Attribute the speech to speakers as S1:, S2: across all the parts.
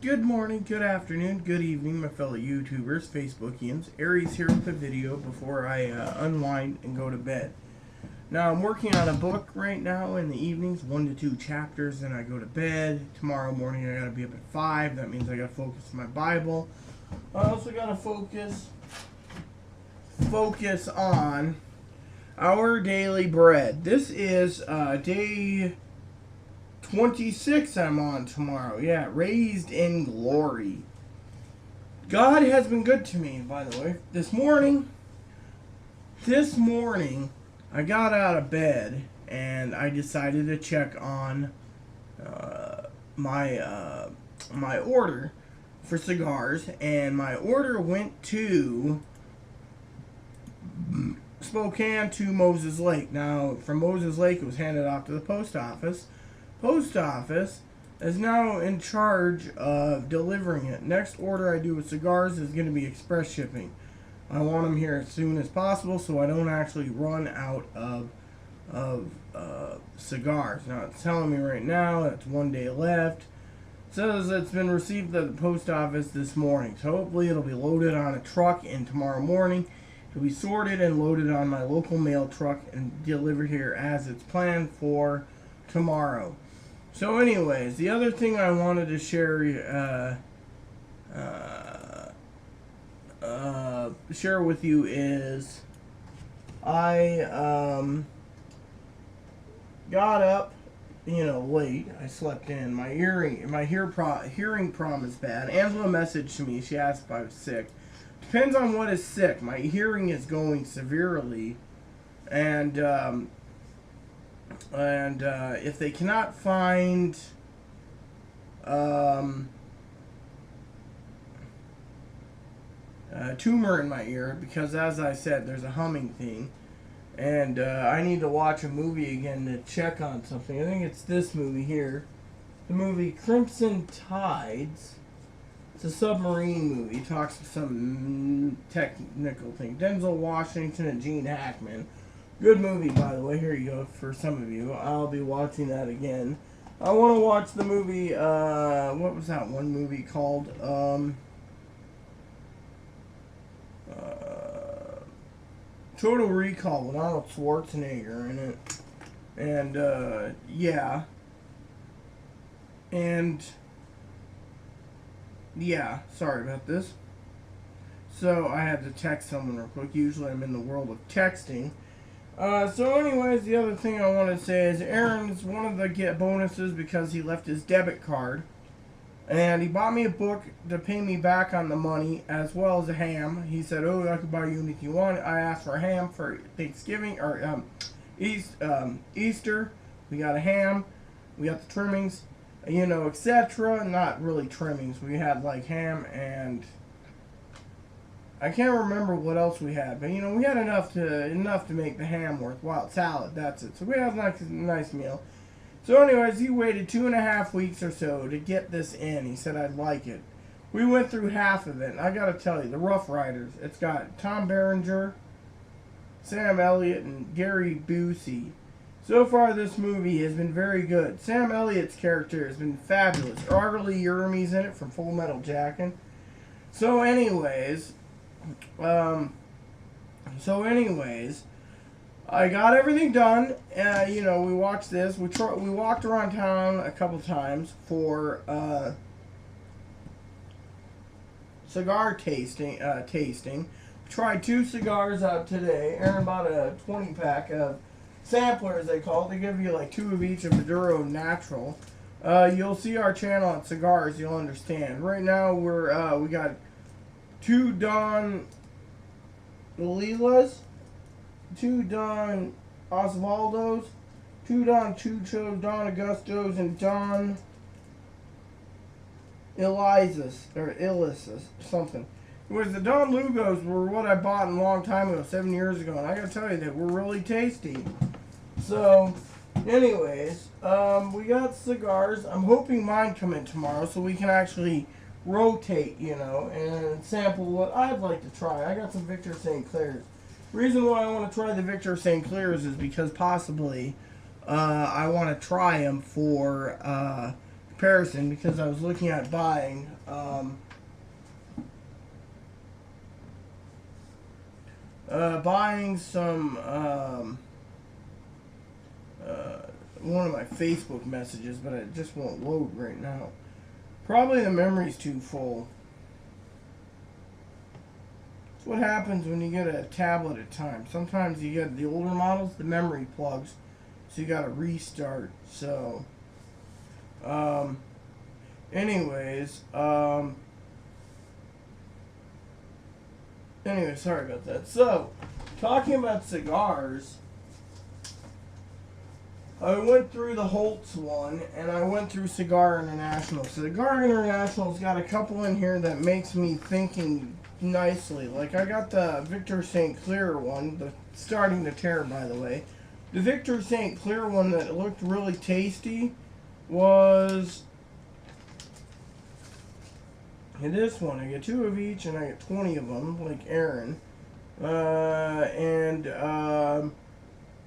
S1: Good morning, good afternoon, good evening, my fellow YouTubers, Facebookians. Aries here with a video before I unwind and go to bed. Now, I'm working on a book right now in the evenings, 1 to 2 chapters, then I go to bed. Tomorrow morning I gotta be up at 5, that means I gotta focus on my Bible. I also gotta focus on our daily bread. This is day 26 I'm on tomorrow. Yeah, raised in glory. God has been good to me, by the way. This morning, I got out of bed and I decided to check on my order for cigars, and my order went to Spokane to Moses Lake. Now, from Moses Lake, it was handed off to the post office. Post office is now in charge of delivering it. Next order I do with cigars is going to be express shipping. I want them here as soon as possible so I don't actually run out of cigars. Now it's telling me right now it's 1 day left. It says it's been received at the post office this morning. So hopefully it'll be loaded on a truck in tomorrow morning. It'll be sorted and loaded on my local mail truck and delivered here as it's planned for tomorrow. So anyways, the other thing I wanted to share with you is I got up, late. I slept in. My hearing problem is bad. Angela messaged me. She asked if I was sick. Depends on what is sick. My hearing is going severely, and if they cannot find a tumor in my ear, because as I said, there's a humming thing, and I need to watch a movie again to check on something. I think it's this movie here, the movie Crimson Tides. It's a submarine movie. It talks to some technical thing. Denzel Washington and Gene Hackman. Good movie, by the way. Here you go for some of you. I'll be watching that again. I want to watch the movie, what was that one movie called? Total Recall with Arnold Schwarzenegger in it. And, yeah. And, yeah, sorry about this. So, I had to text someone real quick. Usually I'm in the world of texting. So anyways, the other thing I want to say is Aaron's one of the get bonuses because he left his debit card. And he bought me a book to pay me back on the money, as well as a ham. He said, oh, I could buy you anything you want. I asked for a ham for Thanksgiving, or Easter. We got a ham. We got the trimmings, etc. Not really trimmings. We had like ham and I can't remember what else we had, but we had enough to make the ham worthwhile. Salad, that's it. So we had a nice meal. So anyways, he waited 2.5 weeks or so to get this in. He said I'd like it. We went through half of it, and I gotta tell you, the Rough Riders. It's got Tom Berenger, Sam Elliott, and Gary Busey. So far, this movie has been very good. Sam Elliott's character has been fabulous. Arlie Yermy's in it from Full Metal Jacket. So anyways, I got everything done. We watched this. We walked around town a couple times for cigar tasting. We tried 2 cigars out today. Aaron bought a 20-pack of samplers, they call it. They give you like 2 of each of Maduro Natural. You'll see our channel on cigars. You'll understand. Right now we got 2 Don Lilas, 2 Don Osvaldos, 2 Don Chuchos, Don Augustos, and Don Elias, something. Whereas the Don Lugos were what I bought a long time ago, 7 years ago, and I gotta tell you, they were really tasty. So, anyways, we got cigars. I'm hoping mine come in tomorrow so we can actually rotate, and sample what I'd like to try. I got some Victor St. Clair's. Reason why I want to try the Victor St. Clair's is because possibly I want to try them for comparison because I was looking at buying. Buying some one of my Facebook messages, but it just won't load right now. Probably the memory's too full. That's what happens when you get a tablet at times. Sometimes you get the older models, the memory plugs, so you gotta restart. So, anyways, sorry about that. So, talking about cigars, I went through the Holtz one, and I went through Cigar International. Cigar International's got a couple in here that makes me thinking nicely. Like, I got the Victor St. Clair one, the starting to tear, by the way. The Victor St. Clair one that looked really tasty was this one. I get 2 of each, and I get 20 of them, like Aaron.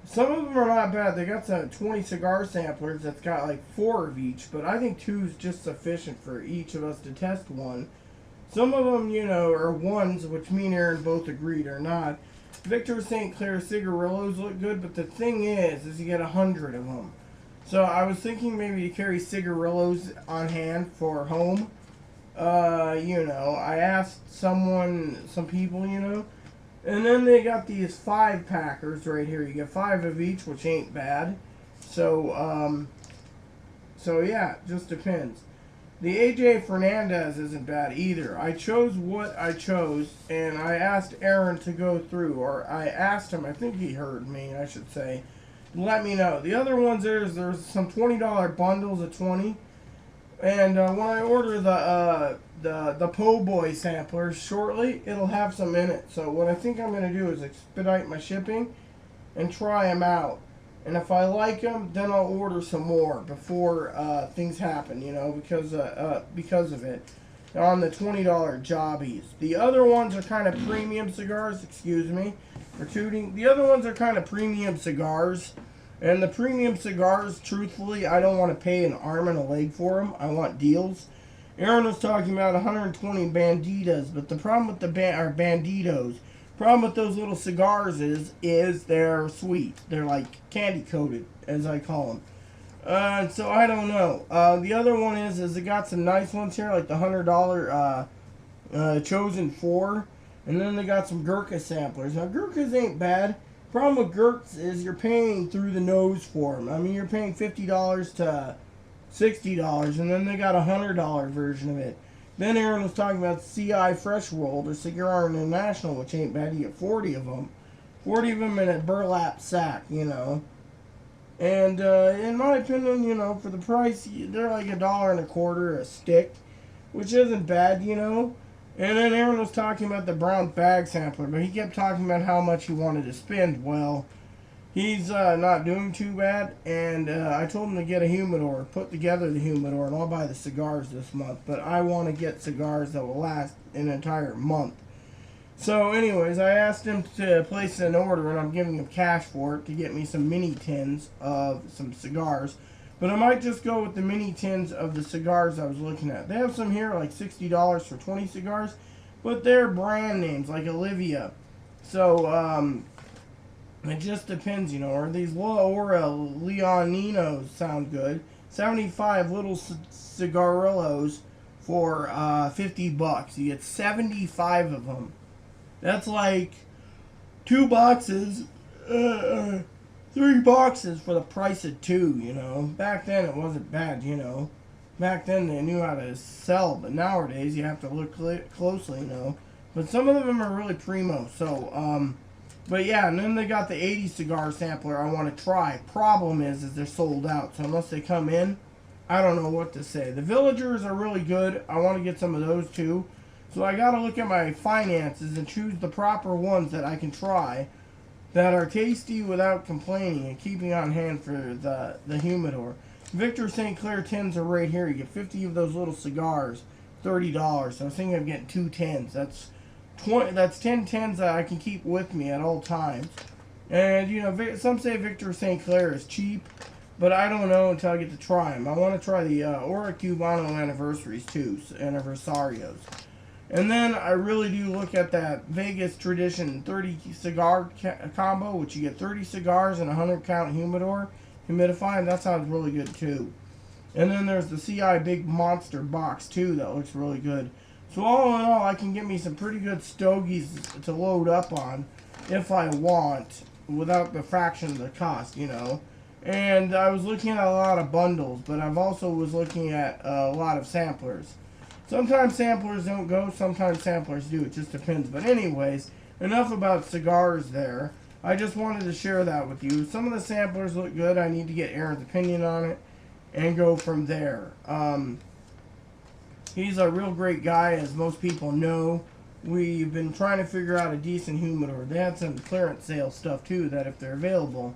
S1: Some of them are not bad. They got some 20 cigar samplers that's got like 4 of each, but I think 2 is just sufficient for each of us to test one. Some of them, you know, are ones, which me and Aaron both agreed are not. Victor St. Clair cigarillos look good, but the thing is you get 100 of them. So I was thinking maybe to carry cigarillos on hand for home. You know, I asked some people, you know, and then they got these 5-packers right here. You get 5 of each, which ain't bad. So yeah, just depends. The AJ Fernandez isn't bad either. I chose what I chose, and I asked Aaron to go through, or I asked him, I think he heard me, I should say, let me know. The other ones there's some $20 bundles of 20, and when I order the Po' Boy samplers shortly, it'll have some in it. So what I think I'm going to do is expedite my shipping and try them out. And if I like them, then I'll order some more before things happen, you know, because of it. On the $20 jobbies. The other ones are kind of premium cigars, excuse me for tooting. The other ones are kind of premium cigars. And the premium cigars, truthfully, I don't want to pay an arm and a leg for them. I want deals. Aaron was talking about 120 Banditas, but the problem with the Banditos, problem with those little cigars is they're sweet. They're like candy coated, as I call them. So I don't know. The other one is it got some nice ones here, like the $100 Chosen 4, and then they got some Gurkha samplers. Now Gurkhas ain't bad. Problem with Gurkhas is you're paying through the nose for them. I mean, you're paying $50 to $60, and then they got a $100 version of it. Then Aaron was talking about CI Fresh Rolled or Cigar International, which ain't bad. You get 40 of them. 40 of them in a burlap sack, you know. And in my opinion, you know, for the price, they're like $1.25 a stick, which isn't bad, you know. And then Aaron was talking about the brown bag sampler, but he kept talking about how much he wanted to spend. Well, he's not doing too bad, and I told him to get a humidor, put together the humidor, and I'll buy the cigars this month. But I want to get cigars that will last an entire month. So anyways, I asked him to place an order, and I'm giving him cash for it to get me some mini tins of some cigars. But I might just go with the mini tins of the cigars I was looking at. They have some here like $60 for 20 cigars, but they're brand names like Olivia. So it just depends, you know. Or these Laura Leoninos sound good. 75 little cigarillos for $50. You get 75 of them. That's like 2 boxes. 3 boxes for the price of 2, you know. Back then it wasn't bad, you know. Back then they knew how to sell, but nowadays you have to look closely, you know. But some of them are really primo, so, but yeah, and then they got the 80 cigar sampler I want to try. Problem is they're sold out, so unless they come in, I don't know what to say. The Villagers are really good. I want to get some of those too. So I got to look at my finances and choose the proper ones that I can try that are tasty without complaining and keeping on hand for the humidor. Victor St. Clair tins are right here. You get 50 of those little cigars, $30. So I was thinking of getting 2 tins. That's 10 tins that I can keep with me at all times. And you know, some say Victor St. Clair is cheap. but I don't know until I get to try them. I want to try the Ora Cubano Anniversaries too, Anniversarios. And then I really do look at that Vegas Tradition 30 cigar combo, which you get 30 cigars and a 100 count humidor, humidifier. That sounds really good too. And then there's the CI Big Monster box too that looks really good. So all in all, I can get me some pretty good stogies to load up on if I want, without the fraction of the cost, you know. And I was looking at a lot of bundles, but I've also was looking at a lot of samplers. Sometimes samplers don't go, sometimes samplers do. It just depends. But anyways, enough about cigars there. I just wanted to share that with you. Some of the samplers look good. I need to get Aaron's opinion on it and go from there. He's a real great guy, as most people know. We've been trying to figure out a decent humidor. They had some clearance sale stuff too, that if they're available,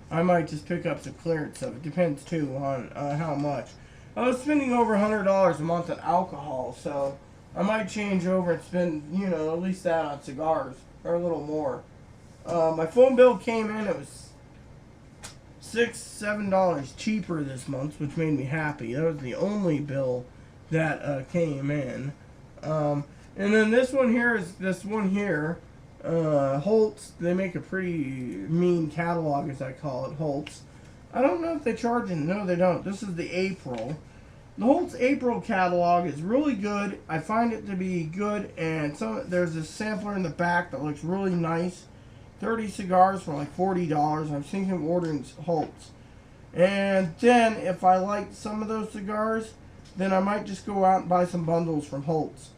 S1: I might just pick up some clearance stuff. It depends too on how much. I was spending over $100 a month on alcohol, so I might change over and spend, you know, at least that on cigars, or a little more. My phone bill came in, it was $6-7 cheaper this month, which made me happy. That was the only bill that came in. And then this one here is Holtz. They make a pretty mean catalog, as I call it, Holtz. I don't know if they charge it. No, they don't. This is the April. The Holtz April catalog is really good. I find it to be good, and there's a sampler in the back that looks really nice. 30 cigars for like $40. I'm thinking of ordering Holtz. And then, if I like some of those cigars, then I might just go out and buy some bundles from Holtz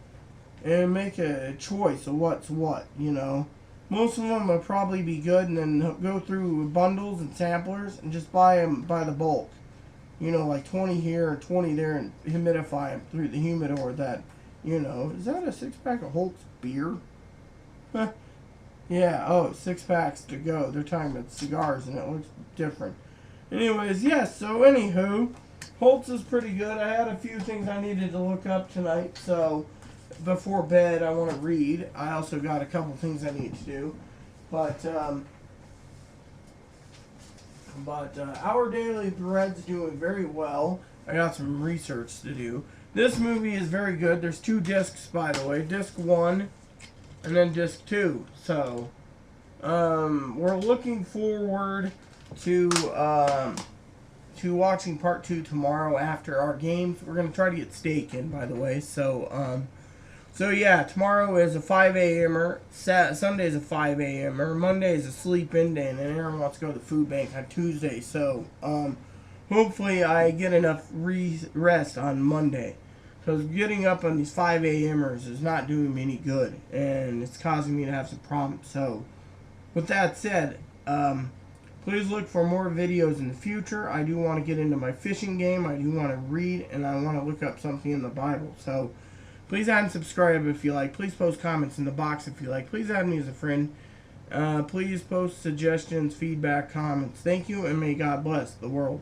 S1: and make a choice of what's what, you know. Most of them will probably be good, and then go through bundles and samplers and just buy them by the bulk. You know, like 20 here and 20 there, and humidify them through the humidor. That, you know, is that a 6-pack of Holtz beer? Yeah, oh, 6 packs to go. They're talking about cigars, and it looks different. Anyways, yes, so anywho, Holtz is pretty good. I had a few things I needed to look up tonight, so before bed I want to read. I also got a couple things I need to do. But Our Daily Thread's doing very well. I got some research to do. This movie is very good. There's 2 discs, by the way. Disc 1 and then disc 2. So, we're looking forward to watching part 2 tomorrow after our games. We're going to try to get steak in, by the way. So yeah, tomorrow is a 5 a.m.er. Sunday is a 5 a.m.er. Monday is a sleep-in day, and then Aaron wants to go to the food bank on Tuesday. So, hopefully I get enough rest on Monday. Because getting up on these 5 a.m.ers is not doing me any good, and it's causing me to have some problems. So, with that said, please look for more videos in the future. I do want to get into my fishing game. I do want to read, and I want to look up something in the Bible. So, please add and subscribe if you like. Please post comments in the box if you like. Please add me as a friend. Please post suggestions, feedback, comments. Thank you, and may God bless the world.